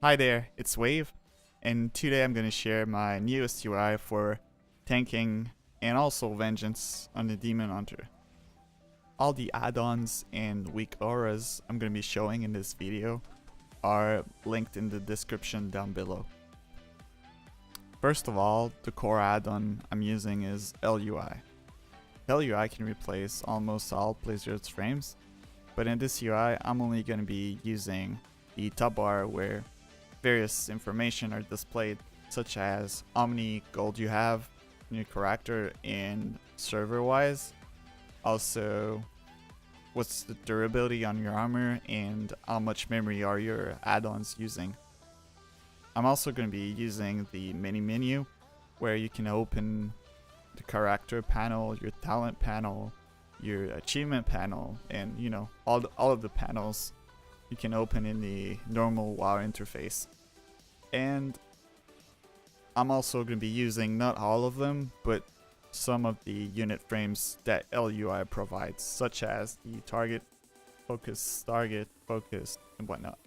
Hi there, it's Wave, and today I'm going to share my newest UI for tanking and also vengeance on the Demon Hunter. All the add-ons and weak auras I'm going to be showing in this video are linked in the description down below. First of all, the core add-on I'm using is LUI. LUI can replace almost all Blizzard's frames, but in this UI I'm only going to be using the top bar where various information are displayed, such as how many gold you have in your character and server wise, also what's the durability on your armor and how much memory are your add-ons using. I'm also going to be using the mini menu where you can open the character panel, your talent panel, your achievement panel, and all of the panels you can open in the normal WoW interface. And I'm also going to be using not all of them, but some of the unit frames that LUI provides, such as the target, focus, and whatnot.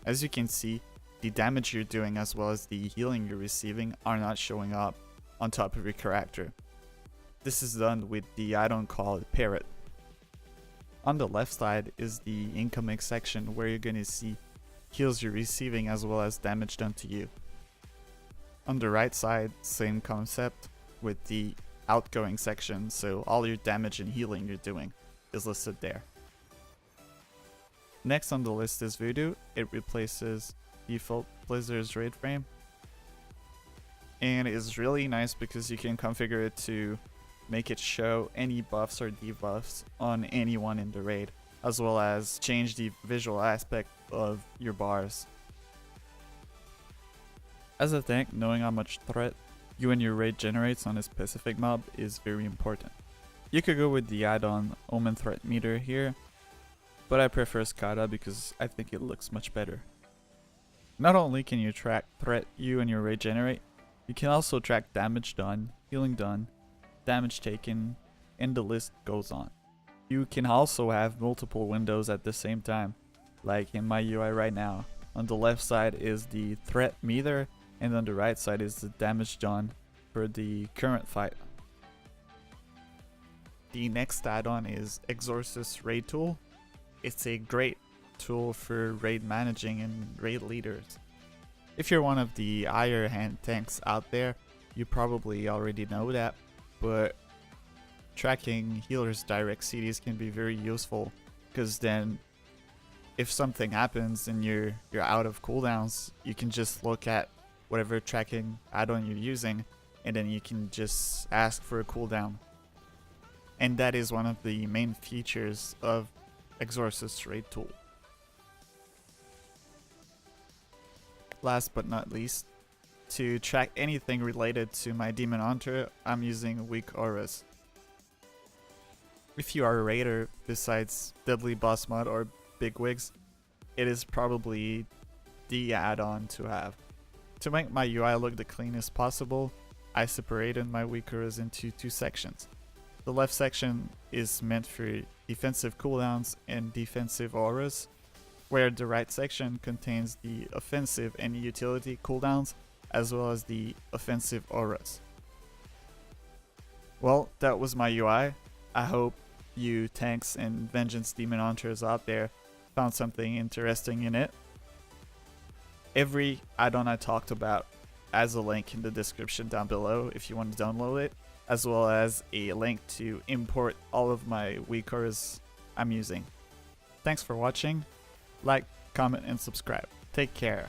As you can see, the damage you're doing as well as the healing you're receiving are not showing up on top of your character. This is done with the add-on called Parrot. On the left side is the incoming section where you're going to see heals you're receiving as well as damage done to you. On the right side, same concept with the outgoing section, so all your damage and healing you're doing is listed there. Next on the list is VuhDo. It replaces default Blizzard's raid frame, and it is really nice because you can configure it to make it show any buffs or debuffs on anyone in the raid, as well as change the visual aspect of your bars. As a tank, knowing how much threat you and your raid generates on a specific mob is very important. You could go with the add-on Omen Threat Meter here, but I prefer Skada because I think it looks much better. Not only can you track threat you and your raid generate, you can also track damage done, healing done, damage taken, and the list goes on. You can also have multiple windows at the same time, like in my UI right now. On the left side is the threat meter, and on the right side is the damage done for the current fight. The next add-on is Exorsus Raid Tool. It's a great tool for raid managing and raid leaders. If you're one of the higher hand tanks out there, you probably already know that, but tracking healers' direct CDs can be very useful, because then if something happens and you're out of cooldowns, you can just look at whatever tracking add-on you're using, and then you can just ask for a cooldown. And that is one of the main features of Exorsus Raid Tool. Last but not least, to track anything related to my Demon Hunter, I'm using weak auras. If you are a raider besides Deadly Boss Mod or Bigwigs, it is probably the add-on to have. To make my UI look the cleanest possible, I separated my weak auras into two sections. The left section is meant for defensive cooldowns and defensive auras, where the right section contains the offensive and utility cooldowns as well as the offensive auras. Well, that was my UI. I hope you tanks and vengeance demon hunters out there found something interesting in it. Every add-on I talked about has a link in the description down below if you want to download it, as well as a link to import all of my weak auras I'm using. Thanks for watching. Like, comment, and subscribe. Take care.